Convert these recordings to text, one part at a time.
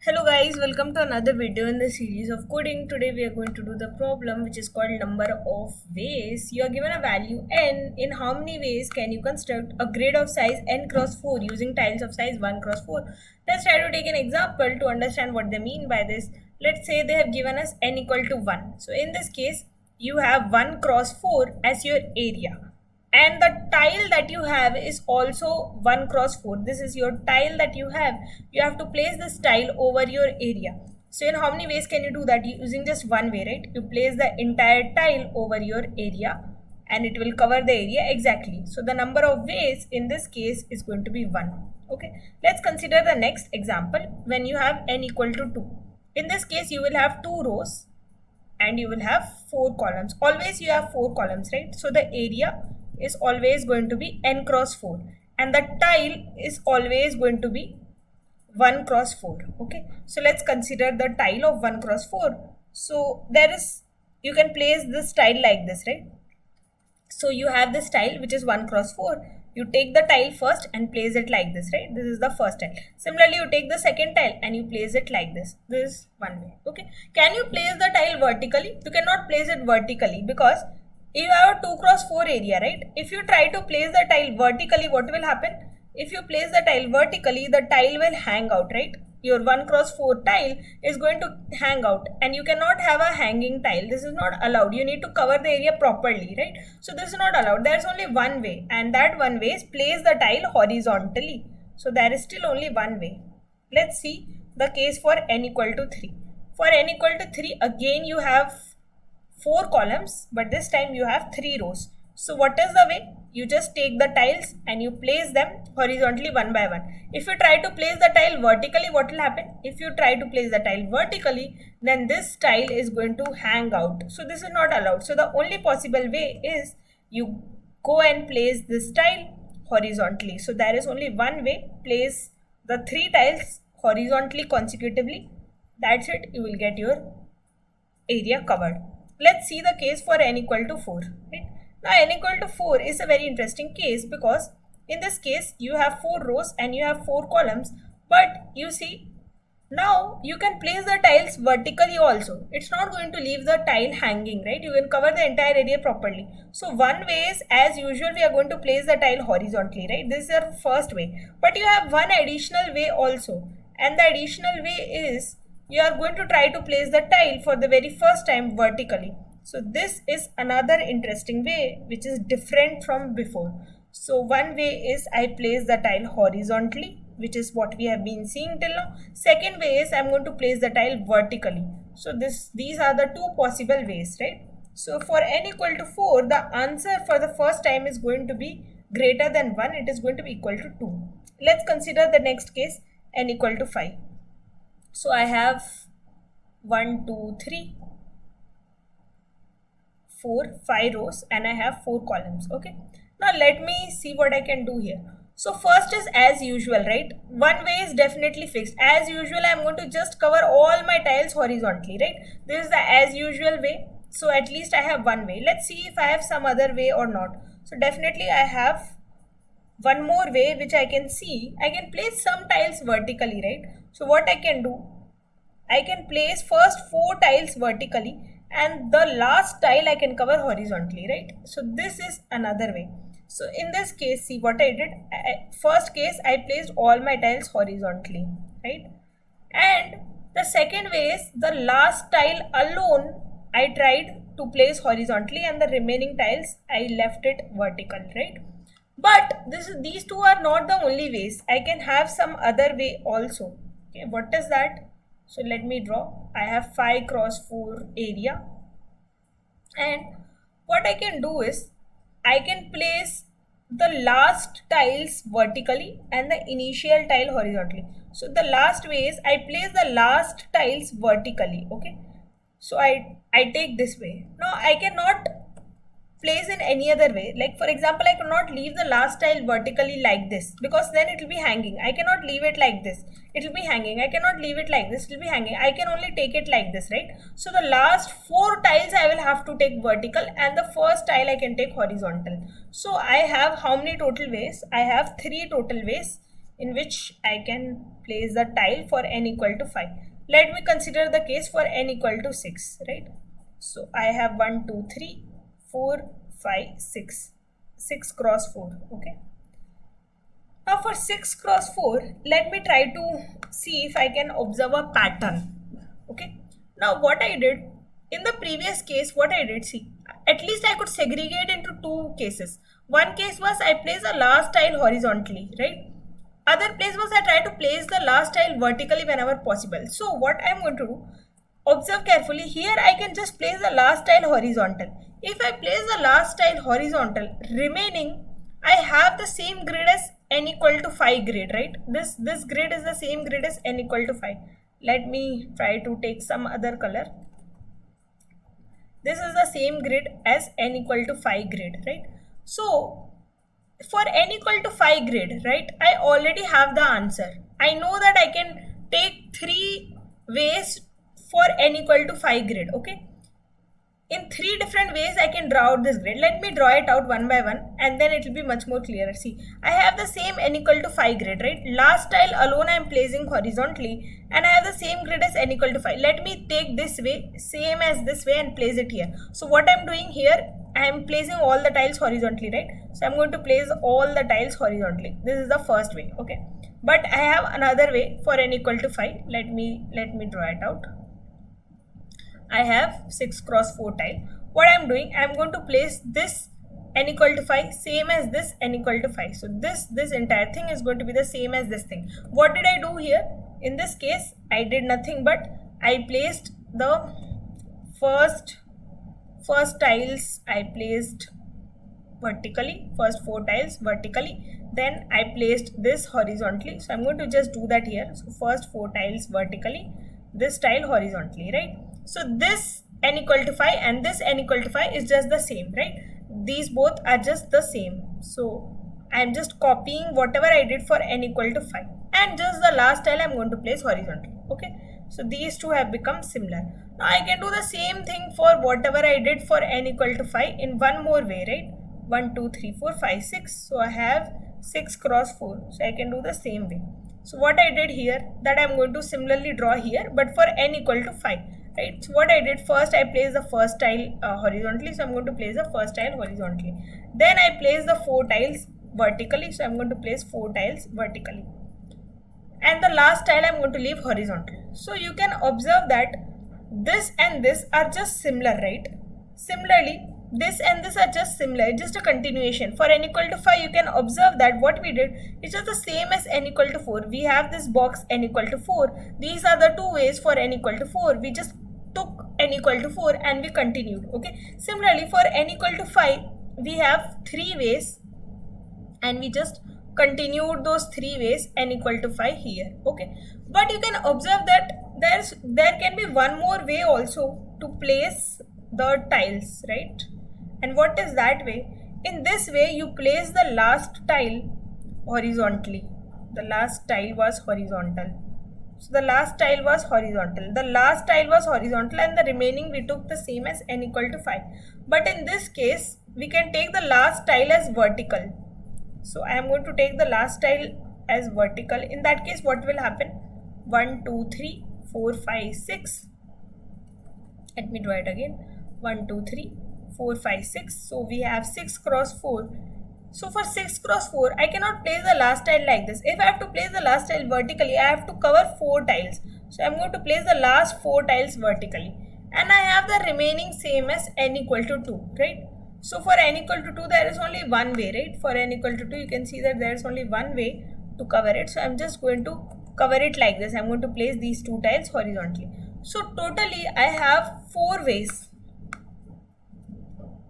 Hello guys, welcome to another video in the series of coding. Today we are going to do the problem which is called number of ways. You are given a value n. In how many ways can you construct a grid of size n cross 4 using tiles of size 1 cross 4? Let's try to take an example to understand what they mean by this. Let's say they have given us n equal to 1. So in this case, you have 1 cross 4 as your area, and the tile that you have is also 1 cross 4. This is your tile that you have to place this tile over your area. So in how many ways can you do that? Using just one way, right? You place the entire tile over your area and it will cover the area exactly. So the number of ways in this case is going to be 1. Okay, let's consider the next example when you have n equal to 2. In this case, you will have 2 rows and you will have 4 columns. Always you have 4 columns, right? So the area is always going to be n cross 4 and the tile is always going to be 1 cross 4. Okay, so let's consider the tile of 1 cross 4. So there is, you can place this tile like this, right? So you have this tile which is 1 cross 4. You take the tile first and place it like this, right? This is the first tile. Similarly, you take the second tile and you place it like this. This is one way. Okay, can you place the tile vertically? You cannot place it vertically because you have a 2 cross 4 area, right? If you try to place the tile vertically, what will happen? If you place the tile vertically, the tile will hang out, right? Your 1 cross 4 tile is going to hang out and you cannot have a hanging tile. This is not allowed. You need to cover the area properly, right? So this is not allowed. There is only one way, and that one way is place the tile horizontally. So there is still only one way. Let's see the case for n equal to 3. For n equal to 3, again you have 4 columns, but this time you have 3 rows. So what is the way? You just take the tiles and you place them horizontally one by one. If you try to place the tile vertically, what will happen? If you try to place the tile vertically, then this tile is going to hang out. So this is not allowed. So the only possible way is you go and place this tile horizontally. So there is only one way. Place the 3 tiles horizontally consecutively. That's it. You will get your area covered. Let's see the case for n equal to 4. Right? Now n equal to 4 is a very interesting case because in this case you have 4 rows and you have 4 columns, but you see now you can place the tiles vertically also. It's not going to leave the tile hanging, right? You can cover the entire area properly. So one way is, as usual, we are going to place the tile horizontally, right? This is our first way, but you have one additional way also, and the additional way is you are going to try to place the tile for the very first time vertically. So this is another interesting way which is different from before. So one way is I place the tile horizontally, which is what we have been seeing till now. Second way is I'm going to place the tile vertically. So these are the two possible ways, right? So for n equal to 4, the answer for the first time is going to be greater than 1. It is going to be equal to 2. Let's consider the next case, n equal to 5. So I have 1, 2, 3, 4, 5 rows and I have 4 columns. Okay. Now let me see what I can do here. So first is as usual, right? One way is definitely fixed. As usual, I'm going to just cover all my tiles horizontally, right? This is the as usual way. So at least I have one way. Let's see if I have some other way or not. So definitely I have one more way which I can see. I can place some tiles vertically, right? So what I can do, I can place first 4 tiles vertically and the last tile I can cover horizontally, right? So this is another way. So in this case, see what I did. First case, I placed all my tiles horizontally, right? And the second way is the last tile alone I tried to place horizontally and the remaining tiles I left it vertical, right? But these two are not the only ways. I can have some other way also. Okay, what is that? So let me draw. I have 5 cross 4 area, and what I can do is I can place the last tiles vertically and the initial tile horizontally. So the last way is I place the last tiles vertically. Okay, so I take this way. Now I cannot place in any other way. Like for example, I cannot leave the last tile vertically like this because then it will be hanging. I cannot leave it like this. It will be hanging. I cannot leave it like this. It will be hanging. I can only take it like this, right? So the last 4 tiles I will have to take vertical and the first tile I can take horizontal. So I have how many total ways? I have 3 total ways in which I can place the tile for n equal to 5. Let me consider the case for n equal to 6, right? So I have 1, 2, 3, 4, 5, 6. 6 cross 4, okay? Now for 6 cross 4, let me try to see if I can observe a pattern, okay? Now what I did, in the previous case, what I did, see, at least I could segregate into two cases. One case was I placed the last tile horizontally, right? Other place was I try to place the last tile vertically whenever possible. So what I am going to do, observe carefully, here I can just place the last tile horizontal. If I place the last tile horizontal, remaining, I have the same grid as n equal to 5 grid, right? This grid is the same grid as n equal to 5. Let me try to take some other color. This is the same grid as n equal to 5 grid, right? So for n equal to 5 grid, right, I already have the answer. I know that I can take 3 ways for n equal to 5 grid, okay? In 3 different ways I can draw out this grid. Let me draw it out one by one and then it will be much more clearer. See, I have the same n equal to 5 grid, right? Last tile alone I am placing horizontally and I have the same grid as n equal to 5. Let me take this way, same as this way, and place it here. So what I am doing here, I am placing all the tiles horizontally, right? So I am going to place all the tiles horizontally. This is the first way, okay? But I have another way for n equal to 5. Let me draw it out. I have 6 cross 4 tile. What I am doing, I am going to place this n equal to 5 same as this n equal to 5. So this entire thing is going to be the same as this thing. What did I do here? In this case, I did nothing but I placed the first tiles I placed vertically, first 4 tiles vertically, then I placed this horizontally. So I'm going to just do that here. So first 4 tiles vertically, this tile horizontally, right? So this n equal to 5 and this n equal to 5 is just the same, right? These both are just the same. So I am just copying whatever I did for n equal to 5 and just the last tile I am going to place horizontally, okay? So these two have become similar. Now I can do the same thing for whatever I did for n equal to 5 in one more way, right? 1, 2, 3, 4, 5, 6. So I have 6 cross 4. So I can do the same way. So what I did here, that I am going to similarly draw here, but for n equal to 5. Right. So what I did, first I placed the first tile horizontally, so I'm going to place the first tile horizontally. Then I place the 4 tiles vertically, so I'm going to place 4 tiles vertically. And the last tile I'm going to leave horizontal. So you can observe that this and this are just similar, right? Similarly, this and this are just similar, just a continuation. For n equal to 5, you can observe that what we did is just the same as n equal to 4. We have this box n equal to 4. These are the 2 ways for n equal to 4. We just took n equal to 4 and we continued, okay? Similarly, for n equal to 5, we have 3 ways and we just continued those 3 ways n equal to 5 here, okay? But you can observe that there can be one more way also to place the tiles, right? And what is that way? In this way, you place the last tile horizontally. The last tile was horizontal. So the last tile was horizontal. The last tile was horizontal and the remaining we took the same as n equal to 5. But in this case, we can take the last tile as vertical. So I am going to take the last tile as vertical. In that case, what will happen? 1, 2, 3, 4, 5, 6. Let me draw it again. 1, 2, 3, 4, 5, 6. So we have 6 cross 4. So for 6 cross 4, I cannot place the last tile like this. If I have to place the last tile vertically, I have to cover 4 tiles. So I am going to place the last 4 tiles vertically. And I have the remaining same as n equal to 2, right? So for n equal to 2, there is only one way, right? For n equal to 2, you can see that there is only one way to cover it. So I am just going to cover it like this. I am going to place these 2 tiles horizontally. So totally, I have 4 ways.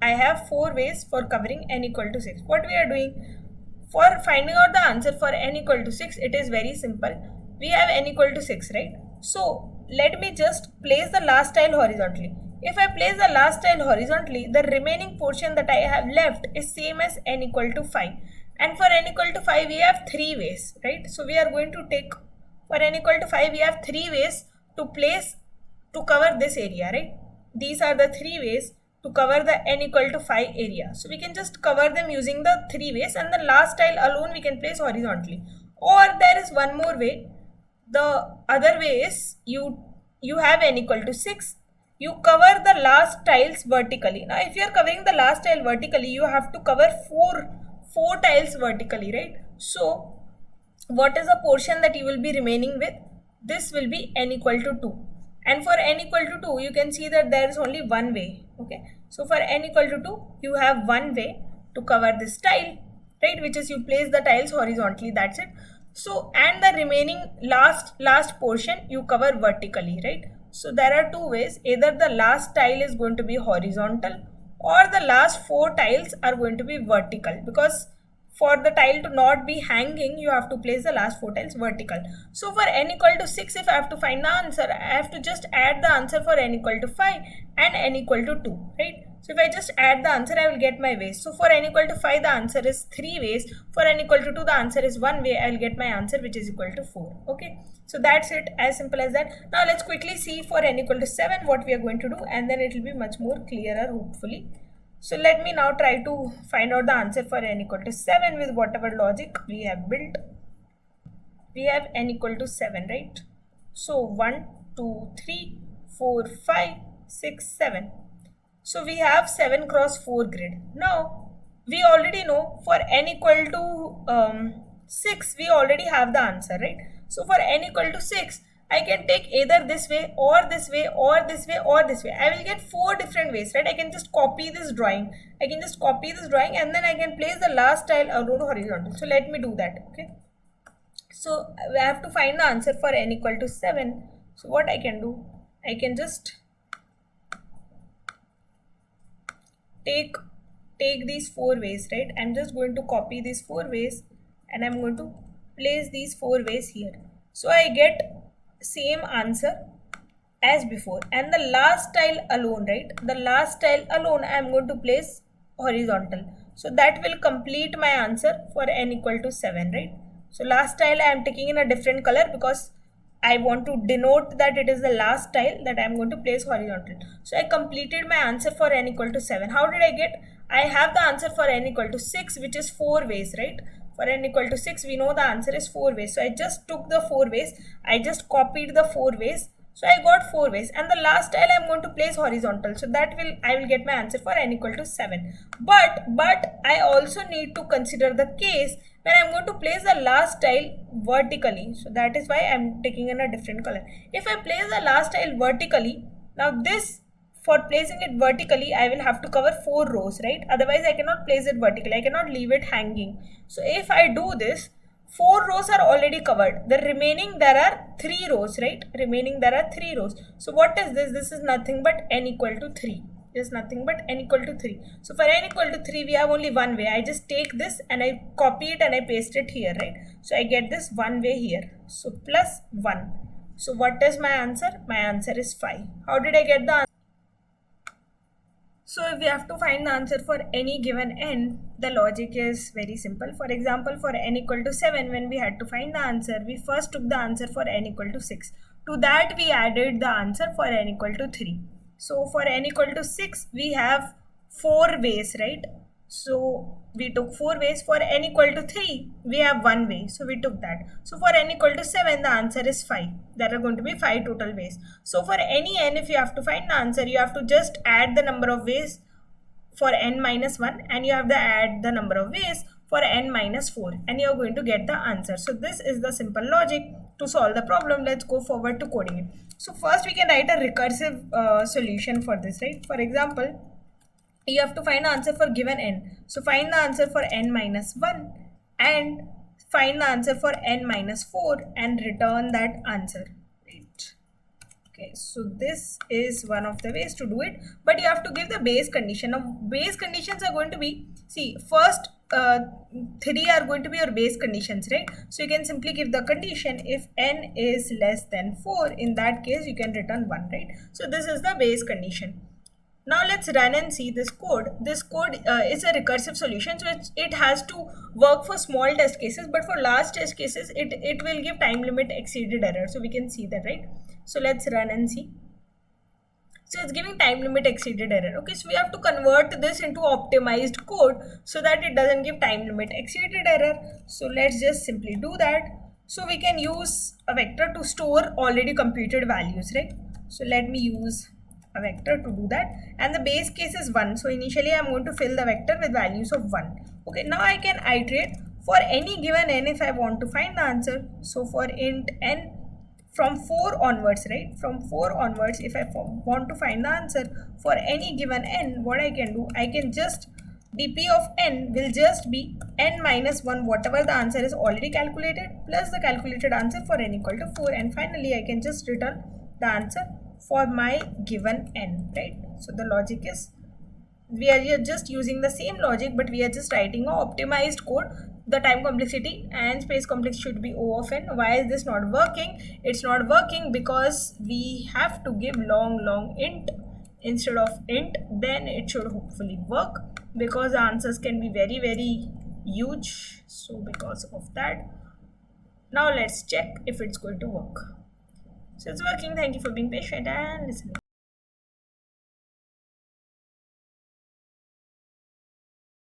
I have 4 ways for covering n equal to 6. What we are doing for finding out the answer for n equal to 6, it is very simple. We have n equal to 6, right? So let me just place the last tile horizontally. If I place the last tile horizontally, the remaining portion that I have left is same as n equal to 5. And for n equal to 5, we have 3 ways, right? So we are going to take, for n equal to 5, we have 3 ways to place, to cover this area, right? These are the 3 ways to cover the n equal to 5 area. So we can just cover them using the 3 ways, and the last tile alone we can place horizontally. Or there is one more way. The other way is you have n equal to 6. You cover the last tiles vertically. Now if you are covering the last tile vertically, you have to cover four tiles vertically, right? So what is the portion that you will be remaining with? This will be n equal to 2. And for n equal to 2, you can see that there is only one way. Okay, so for n equal to 2, you have one way to cover this tile, right, which is you place the tiles horizontally. That's it. So and the remaining last portion you cover vertically, right? So there are two ways. Either the last tile is going to be horizontal or the last four tiles are going to be vertical, because for the tile to not be hanging, you have to place the last four tiles vertical. So for n equal to 6, if I have to find the answer, I have to just add the answer for n equal to 5 and n equal to 2, right? So if I just add the answer, I will get my ways. So for n equal to 5, the answer is 3 ways. For n equal to 2, the answer is 1 way. I will get my answer, which is equal to 4. Okay, so that's it, as simple as that. Now let's quickly see for n equal to 7 what we are going to do, and then it will be much more clearer, hopefully. So let me now try to find out the answer for n equal to 7 with whatever logic we have built. We have n equal to 7, right? So 1, 2, 3, 4, 5, 6, 7. So we have 7 cross 4 grid. Now we already know for n equal to 6, we already have the answer, right? So for n equal to 6, I can take either this way or this way or this way or this way. I will get 4 different ways, right? I can just copy this drawing. And then I can place the last tile alone horizontal. So let me do that, okay? So we have to find the answer for n equal to 7. So what I can do, I can just take these 4 ways, right? I'm just going to copy these 4 ways and I'm going to place these 4 ways here. So I get same answer as before, and the last tile alone, right? The last tile alone I am going to place horizontal. So that will complete my answer for n equal to 7, right? So last tile I am taking in a different color because I want to denote that it is the last tile that I am going to place horizontal. So I completed my answer for n equal to 7. How did I get? I have the answer for n equal to 6, which is 4 ways, right? For n equal to 6, we know the answer is 4 ways. So I just took the 4 ways. I just copied the 4 ways. So I got 4 ways. And the last tile I am going to place horizontal. So I will get my answer for n equal to 7. But I also need to consider the case when I am going to place the last tile vertically. So that is why I am taking in a different color. If I place the last tile vertically, now this, for placing it vertically, I will have to cover 4 rows, right? Otherwise, I cannot place it vertically. I cannot leave it hanging. So if I do this, 4 rows are already covered. The remaining, there are 3 rows, right? So what is this? This is nothing but n equal to 3. Is nothing but n equal to 3. So for n equal to 3, we have only one way. I just take this and I copy it and I paste it here, right? So I get this one way here. So plus 1. So what is my answer? My answer is 5. How did I get the answer? So if we have to find the answer for any given n, the logic is very simple. For example, for n equal to 7, when we had to find the answer, we first took the answer for n equal to 6. To that, we added the answer for n equal to 3. So for n equal to 6, we have 4 ways, right? So we took 4 ways. For n equal to 3, we have 1 way. So we took that. So for n equal to 7, the answer is 5. There are going to be 5 total ways. So for any n, if you have to find the answer, you have to just add the number of ways for n minus 1 and you have to add the number of ways for n minus 4 and you are going to get the answer. So this is the simple logic to solve the problem. Let's go forward to coding it. So first we can write a recursive solution for this, right? For example, you have to find the answer for given n. So find the answer for n minus 1 and find the answer for n minus 4 and return that answer. Right. Okay, so this is one of the ways to do it, but you have to give the base condition. Now base conditions are going to be, see, first 3 are going to be your base conditions, right? So you can simply give the condition if n is less than 4, in that case you can return 1, right? So this is the base condition. Now let's run and see this code. This code is a recursive solution, so it has to work for small test cases, but for large test cases, it will give time limit exceeded error. So we can see that, right? So let's run and see. So it's giving time limit exceeded error. Okay, so we have to convert this into optimized code so that it doesn't give time limit exceeded error. So let's just simply do that. So we can use a vector to store already computed values, right? So let me use a vector to do that, and the base case is 1. So initially I'm going to fill the vector with values of 1. Okay, now I can iterate for any given n if I want to find the answer. So for int n from 4 onwards, right? From 4 onwards, if I want to find the answer for any given n, what I can do, I can just dp of n will just be n minus 1, whatever the answer is already calculated, plus the calculated answer for n equal to 4, and finally I can just return the answer for my given n, right? So the logic is, we are just using the same logic, but we are just writing a optimized code. The time complexity and space complexity should be O of n. Why is this not working? It's not working because we have to give long int instead of int. Then it should hopefully work, because the answers can be very huge. So because of that, now let's check if it's going to work. So it's working. Thank you for being patient and listening.